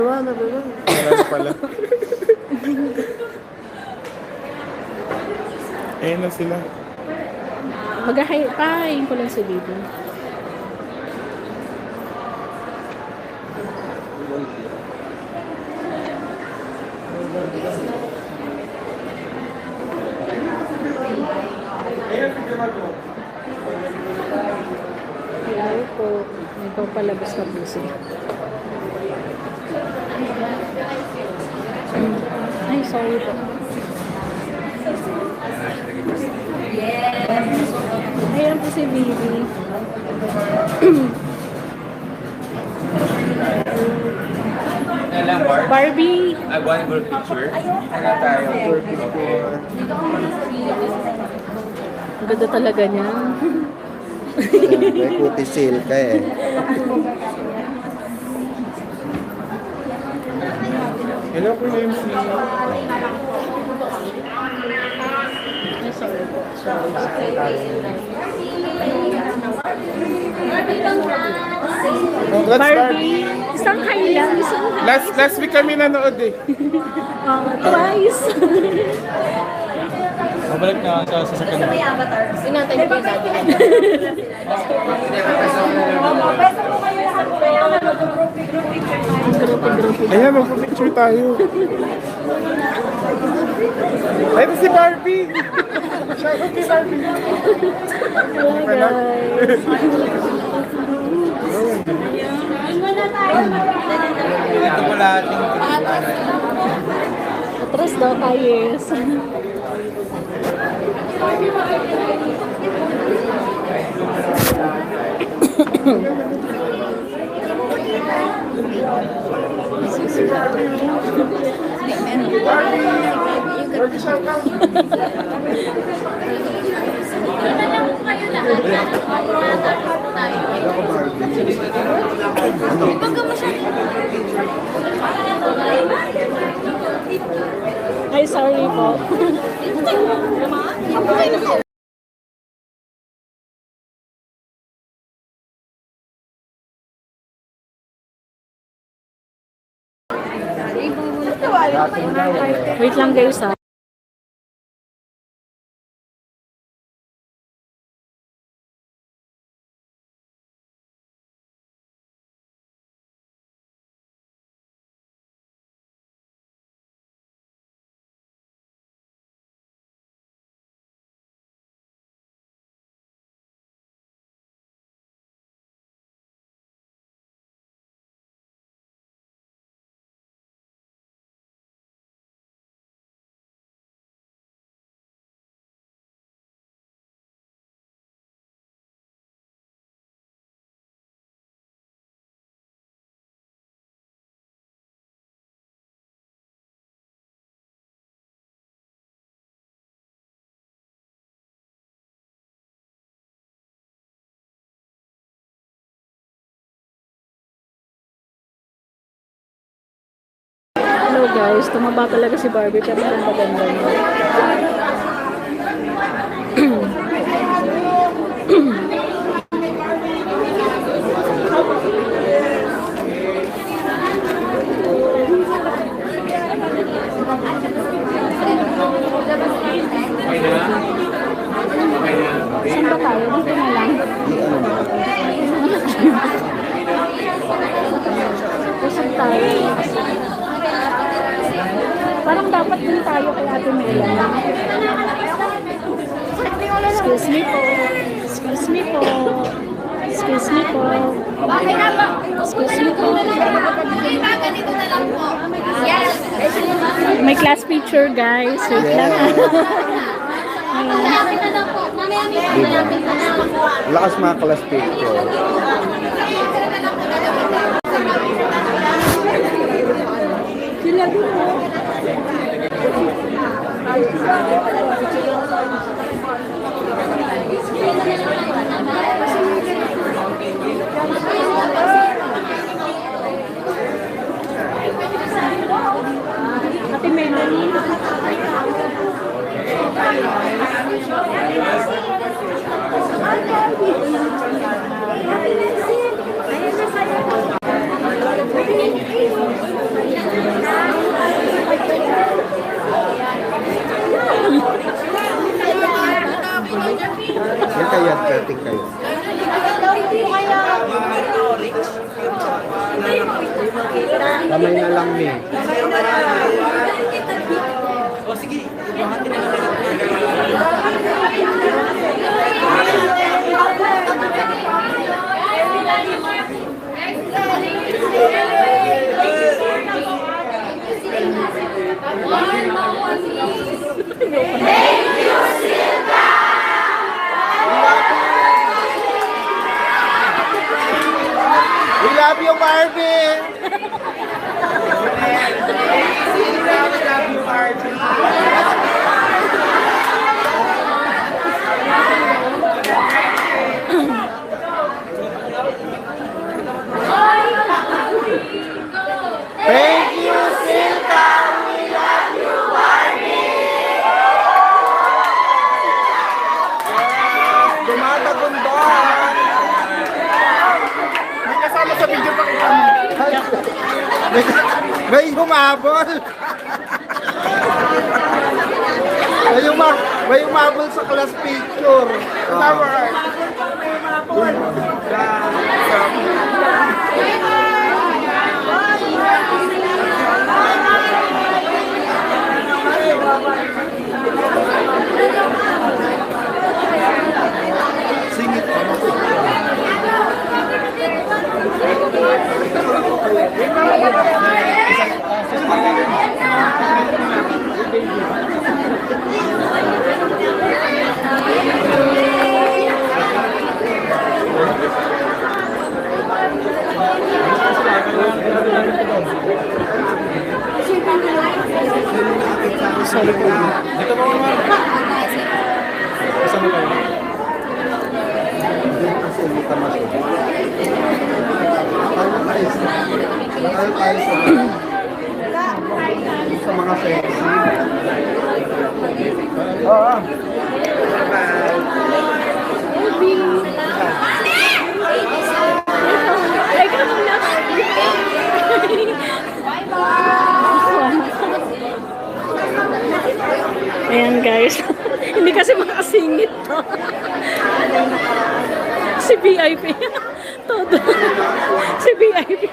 Wala pala. Ayun na sila. Pahayin ko lang si Bibi. Hello po. May papalabas na po sila. Ay, sorry po. Ayan po si Bibi. Barbie. I want your picture. Ano tayo? Ang ganda talaga niya. May kuti silka eh. Hello po, MC. Ay, sorry po. Oh, let's start. Barbie. Isang high lang. Isang high. Last week kami nanood eh. Twice. Mabalik na sa sasakyan. Inatay ko yung daddy. Ayan, magpapicture tayo. Ay, ito si Barbie. Shoutout kay Barbie. Hello guys. Ito po lahat yung Atras daw tayo. Barbie, shoutout. Ay, sorry po. Wait lang guys ha. Hello guys, tumaba talaga si Barbie pero ang maganda niya. Saan ba tayo? Dito na lang. Saan tayo? Parang dapat din tayo kay Ate Mela. Excuse me po. Excuse me po. Excuse me po. Excuse me po. May class picture guys. Wait lang. Diba? Lakas mga class picture. Sila din po. Ate Melanie. darating kayo. Kamay na lang ni. We love you, Barbie! Thank you, Silka! We love you, Barbie! Dumatagundon! May kasama sa video pa kita. May humabol! May humabol sa class picture. Singit pa mo. Sorry po. Dito mo naman. Kasama kayo. Kasi hindi ka masyado. Nakal tayo sa mga sexy. Oo. Ay, kamo na. Ayan guys. Hindi kasi makasingit to. Si VIP. Todo. Si VIP.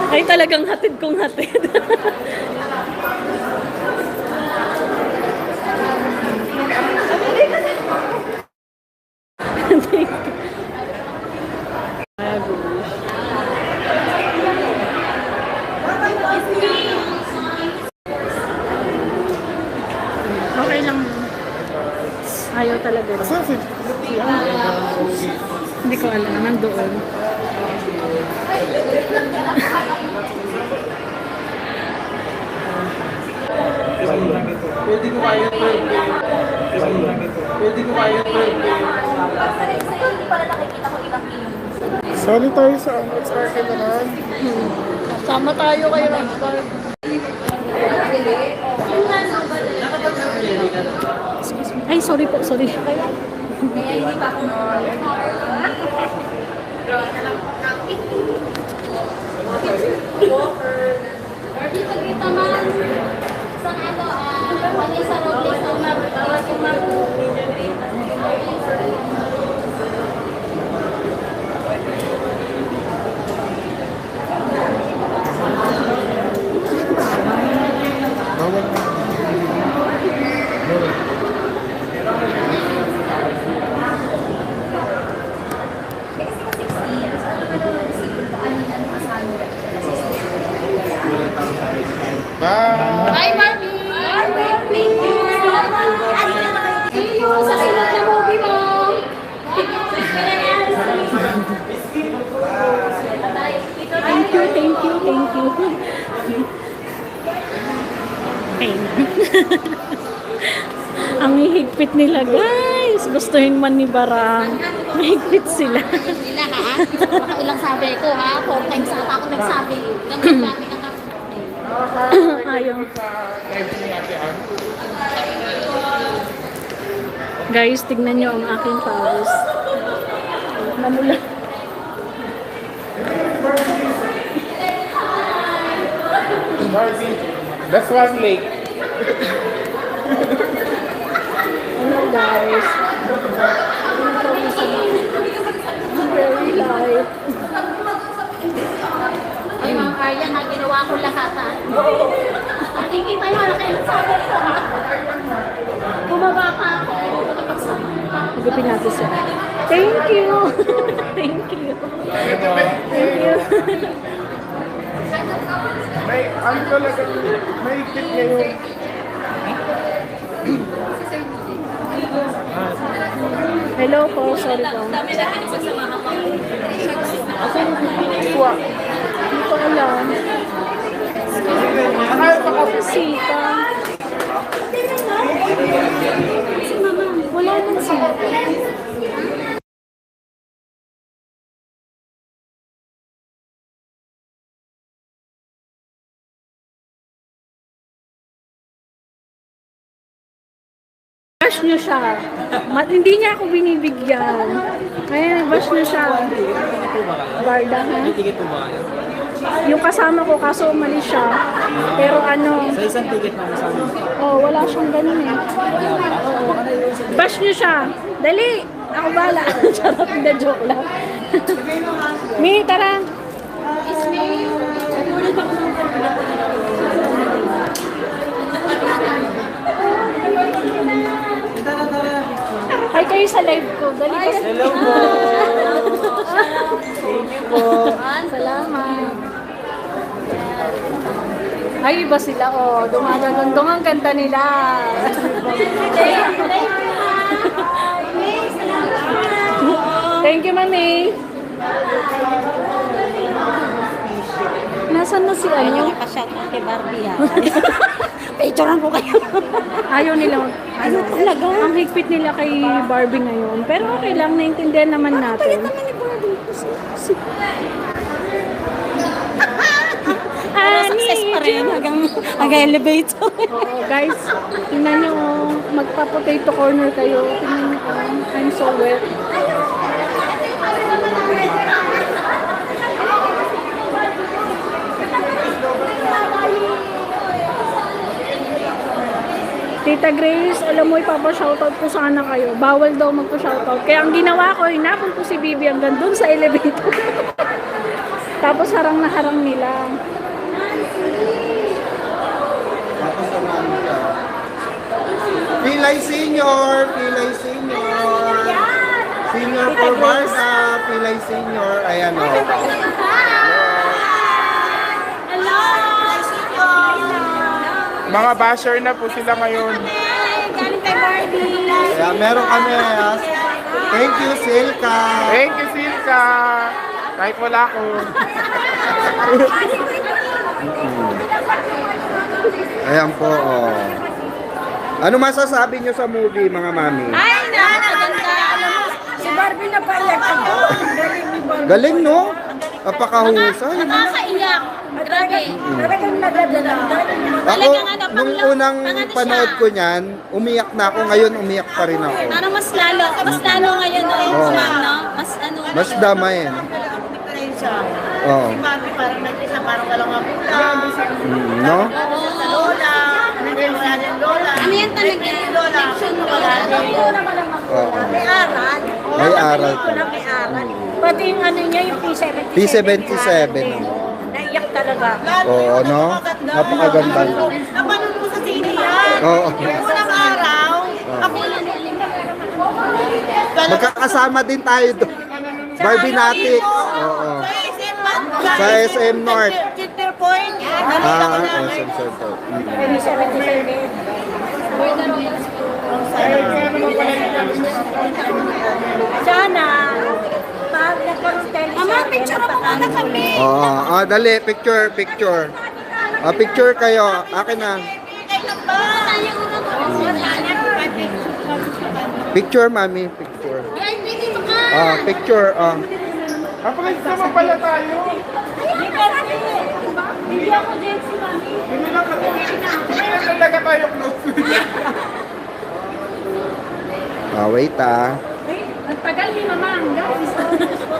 Ay, talagang hatid kong hatid. Okay lang. Ayaw talaga. Hindi ko alam. Nandoon. Pwede ko kaya 12. Pwede ko kaya 12. Sali tayo sa XRK na lang. Sama tayo kay Rockstar. Ay, sorry po, sorry. Bye! Bye, Barbie! Thank you! See you sa sunod na movie mo! Thank you, thank you, thank you. Ay, ang hihigpit nila, guys. Gustuhin man ni Barang. Mahigpit sila. Nila ha? Ilang sabi ko ha? 4 times ata ako nagsabi. Ganun dami ng Ayaw. Guys, tignan nyo ang aking pawis. Namula. Barbie, that's one lake. Hello guys. Very light. Ay, mga kaya na ginawa ko lahat ha. Tingin tayo na kayo sa bumaba ka ako. Hagupin natin siya. Thank you. Thank you. Thank you. May, ano talaga, may ikit niya yung... Hello po, sorry po. Kuha. Hindi ko alam. Sita. Wala nang sita. Bash nyo siya. Hindi niya ako binibigyan. Kaya bash nyo siya. Barda ha? Ticket po ba kayo? Yung kasama ko kaso umalis siya. Pero ano, Sa isang ticket na kasama. oh, wala siyang ganun eh. Oo. Bash nyo siya. Dali! Ako bala. Charot, hindi, joke lang. Mi, tara. Hi kayo sa live ko. Dali ka. Hello po! Thank you po! Salamat. Ay, iba sila. Oh, dumagagandong ang kanta nila. Thank you, Mami. Nasaan na si ano? Pa-shout out kay Barbie ha. Picturean ko kayo. Ayaw nila. Ayaw talaga. Ang higpit nila kay Barbie ngayon. Pero okay lang, naintindihan naman natin. Success pa rin hanggang elevator. Oo, guys, tingnan nyo, magpa-potato corner kayo. Tingnan nyo, I'm so wet. Tita Grace, alam mo, ipapa-shoutout ko sana kayo. Bawal daw magpa-shoutout. Kaya ang ginawa ko, hinapon ko si Bibi hanggang dun sa elevator. Tapos harang na harang nila. Tapos samahan ka. Pilay Senior! Pilay Senior! Senior for Barca! Pilay Senior! Ayan o. Mga basher na po sila ngayon. Galing kay Barbie. Kaya meron kami. Thank you, Silka! Thank you, Silka. Kahit wala ko. Ayan po, oh. Ano masasabi nyo sa movie, mga mami? Ay, nakakaganda. Si Barbie na pala. Galing, no? Napakahusay. Nakakaiyak. Grabe. Talagang nagadala. Ako, Talagang ano, nung unang panood ko niyan, umiyak na ako. Ngayon, umiyak pa rin ako. Ano mas lalo ngayon no? Oo. No? Mas ano. Mas damay, eh. Oo. Barbie parang nag-isa, parang walang magulang. No? Sa lola, wala din lola. Ano yan talaga? Lola, wala din. Oo. May aral. May aral po. May aral. Pati yung ano niya, yung P77. P77 naman. Naiyak talaga. Oo, no? Napakaganda. Napanood ko sa CD yan. Oo. Unang araw, ako Magkakasama din tayo doon. Barbie Natik. Oo. Sa SM North. Center Point. Nakita ko na. SM Circle. Sana, pag nagkaroon Mama, picture mo muna kami. Oo. Dali. Picture. Picture kayo. Akin na. Picture, mami. Picture. Picture. Kapag naman pala tayo. Hindi ako din si Mami. Hindi lang talaga tayo close. Wait ah. Ang tagal ni Mamang, guys.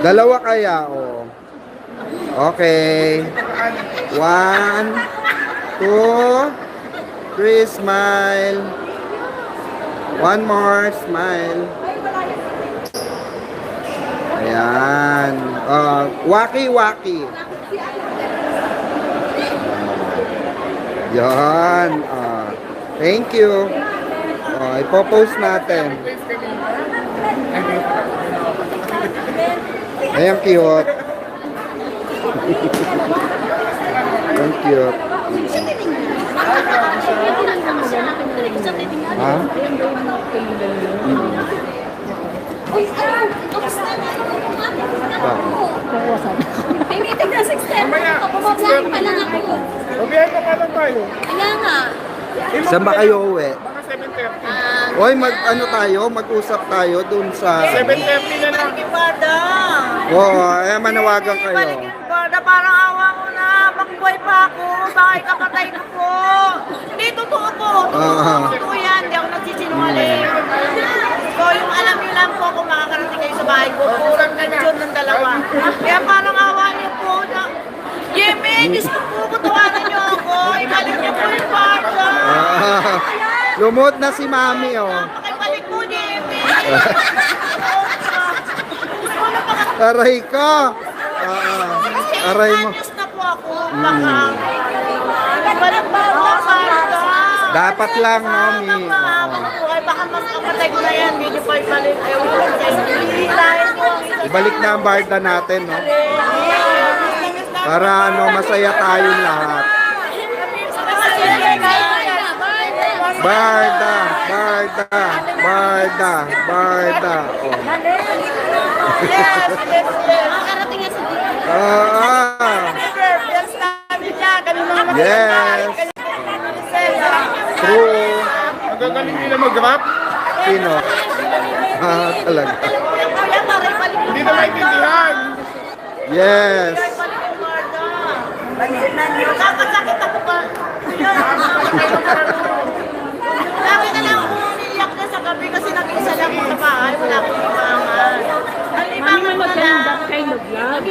Dalawa kaya, oh. Okay. 1, 2, 3, smile. One more, smile. Ayan. Waki-waki. Yan. Thank you. Ipopost natin. Ayan, cute. Thank you. Ha? Uy, kamusta na tinitig na 6 Pabablaan pa lang ako. Mabiyahe ka pa lang tayo. Kaya nga. Saan ba kayo uwi? Mga 7:30. Oy, mag-usap tayo dun sa... 7:30 na lang. Barda. Oo, manawagan kayo. Barda, parang awa mo na. Magbuhay pa ako. Bakit kapatay ko po? Hindi, totoo po. Totoo yan. Hindi ako nagsisinungaling. So, yung alam niyo lang po kung makakarating kayo sa bahay ko. Purang nandiyon ng dalawa. Kaya parang awa niyo po na... Jimmy, Diyos ko po, kutawanan niyo ako. Ibalik niyo po yung Barda. Lumot na si Mami, oh. Pakibalik po, Jimmy. Aray ka. Aray mo. Ayos na po ako. Baka. Ibalik ba ako, Barda? Dapat lang, Mami. Baka mas kapatay ko na yan. Hindi niyo pa ibalik. Ewan ko sa inyo. Hilahin niyo ang isa. Ibalik na ang barda natin, no? Para masaya tayong lahat. Barda, barda, barda, barda. Oh. Makakarating nga sa dito. Yes. True. Magagaling nila mag-rap. Sino? Talaga. Hindi na maintindihan. Yes. Nakakasakit ako ba? Lagi na lang ako umiiyak na sa gabi kasi nag-isa lang ako sa bahay. Wala akong limangan. Ang limangan ko na. Kind of love.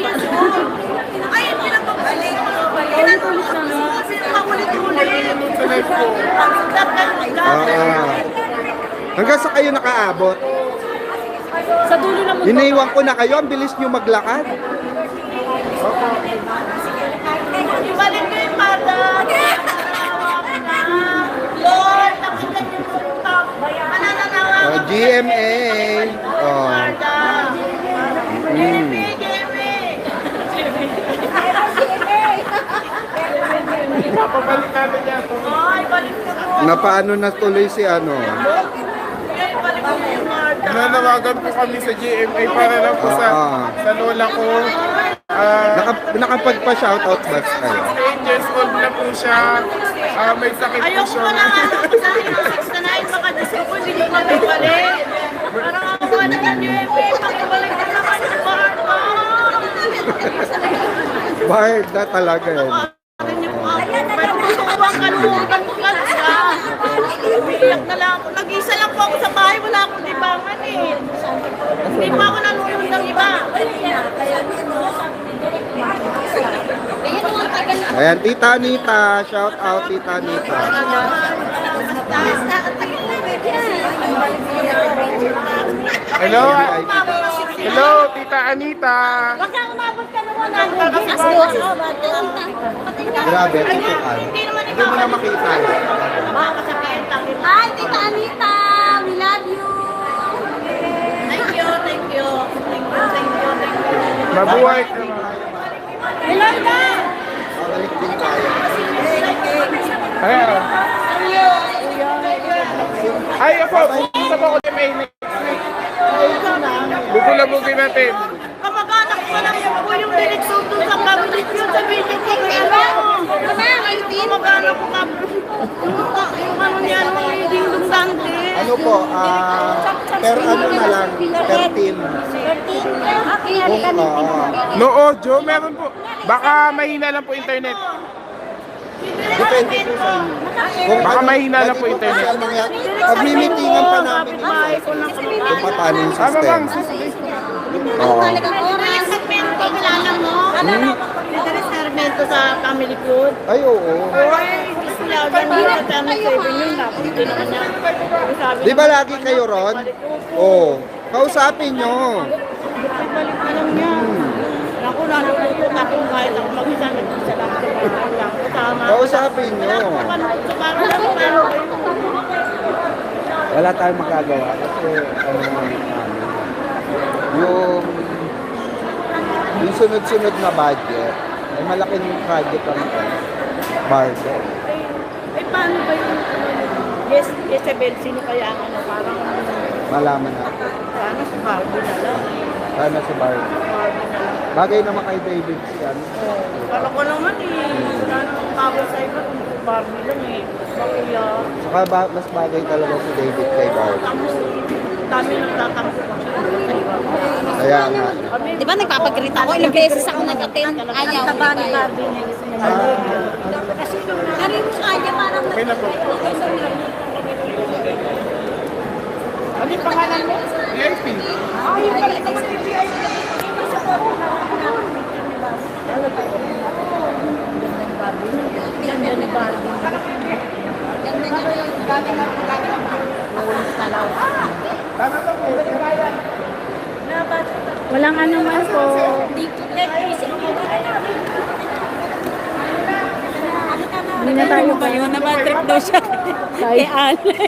Ay, pinapabalik. Ulit-ulit na nga. Pinapaulit-ulit. Sa life ko. Hanggang sa kayo nakaabot? Sa dulo ng mundo. Iniwan ko na kayo. Ang bilis nyo maglakad. Ibalik ko yung mata. Lord, nakita niyo po ito. Manananawa. GMA. Marta. Jimmy, Jimmy. Papabalik natin yan. Ay, balik ko po. Napaano na tuloy si ano? Ay, balik ko yung Marta. Nanawagan po kami sa GMA para lang po sa lola ko. Nakapagpa-shoutout ba kayo? 8 years old na po siya. May sakit po Ayoko siya. pa na ano ko sa akin ng 6 na 9, baka Diyos ko po, hindi nyo mabibalik. Parang ako na ng Jimmy, pakibalik ko naman yung Marta. Barda talaga yun. Akin niyo po ako. Pero gusto ko bang kanukan ko ka siya. Umiiyak na lang ako. Nag-isa lang po ako sa bahay, wala akong libangan eh. Hindi pa ako nanonood ng iba. Ayan, Tita Anita. Shout out, Tita Anita. Hello? Hello, Tita Anita. Baka umabot ka naman ng Grabe, Tita An. Hindi mo na makita. Hi, Tita Anita! We love you! Thank you, thank you. Thank you, thank you, thank you. Mabuhay. Babalik din tayo. Ayan. Ay, ako. Pupunta po ako ni May next week. Bubulabugin natin. Kamag-anak ko lang yan po yung direksuto sa cabinet yun. Sabihin niyo po kay Kamag-anak ko yung ano niya, yung dingdong dante. Ano ano po, per ano na lang, per team. 13? Okay, halika Kung, na. No audio, meron po. Baka mahina lang po internet. Depende po sa inyo. Kung Baka ano, mahina lang lagi po internet. kasi ang mangyari. Pag-meetingan pa namin kung paano yung Tama bang? system. Oo. Talagang oras. Segmento, kilala mo? Yung segmento sa family food. Ay, oo. Gusto niya, ganun sa family saving yun. Tapos hindi naman niya. Sabi Di ba lagi kayo ron? Oo. Kausapin nyo. balik na lang niya. Ako, nalulungkot ako kahit ako mag-isa. Nag-isa lang sa bahay lang. Kasama. Kausapin nyo. Sa parang lang, pero Wala tayong magagawa. Kasi, yung sunod-sunod na budget, ay malaking project ang barber. eh, paano ba yung yes, Isabel, sino kaya ang parang Malaman natin. paano si Barbie na lang. Sana si barber. Barbie na lang. Bagay naman kay David si ano. Kala ko naman wala namang tawag sa iba kung Barbie lang Kaya, Saka mas bagay talaga si David kay barber. tapos, dami nagtatampo pa siya. Kaya nga. Di ba nagpapagrita ako? Ilang beses ako nag-attend. Ayaw. Taba ni Barbie niya gusto niya. Kari mo kaya parang Okay na po. Ano yung pangalan mo? VIP. Ganda ni Barbie. Walang ano man po. Hindi na tayo ba yun? Naman-trip daw siya kay Alex.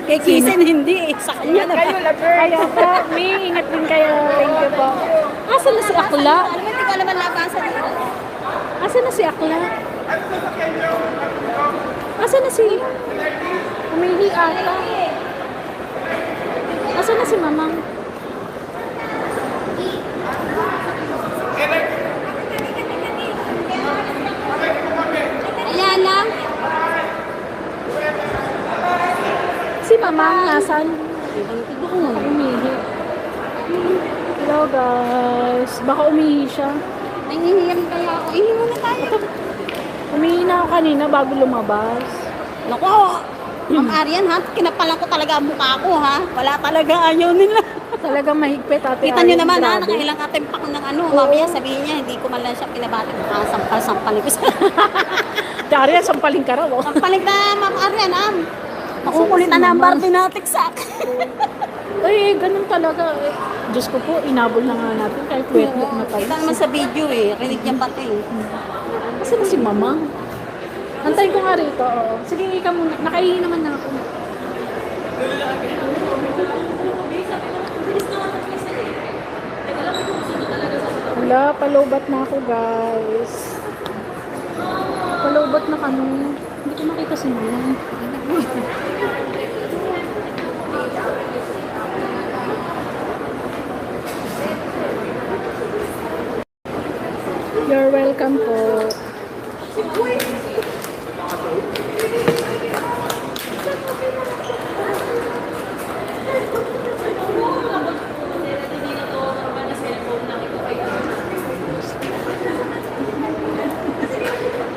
Kay Kisen hindi eh. Sa kanya na ba? Kaya po, may ingat din kayo. Thank you po. Asan na si Akla? Alam mo, hindi ko alam ang labasan dito. Asan na si Akla? Asan na si... Umihi ata. Asan na si Mamang? Ayan lang. Si Mamang nasan? Umihi. Hello guys. Baka umihi siya. Nangihiyam kaya ako. Ihi muna tayo. Umihi na ako kanina bago lumabas. Naku, Ma'am Arian ha, kinapalan ko talaga ang mukha ko ha. Wala talaga ayaw nila. Talagang mahigpit ate. Kita nyo Arian, naman ha, grabe. nakailang atempa ko ng ano. Mamaya sabihin niya, hindi ko man lang siya pinabati. Sampal-sampalin ko siya. Daria, sampaling ka raw. Oh. Sampalin na Ma'am Arian ha. Makukulitan na ang Barbie na tiksak. Ay, ganun talaga. Eh. Diyos ko po, inabol na nga natin kahit wet look na tayo. Kita naman sa video eh. Rinig niya pati eh. Kasi na si Mama. Antayin ko nga rito. Oo. Sige, ikaw muna. Nakaihi naman na ako. Wala, palobat na ako guys. Palobat na kami. Hindi ko makita si Mama. You're welcome po.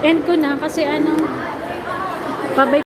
End ko na kasi ano, pabay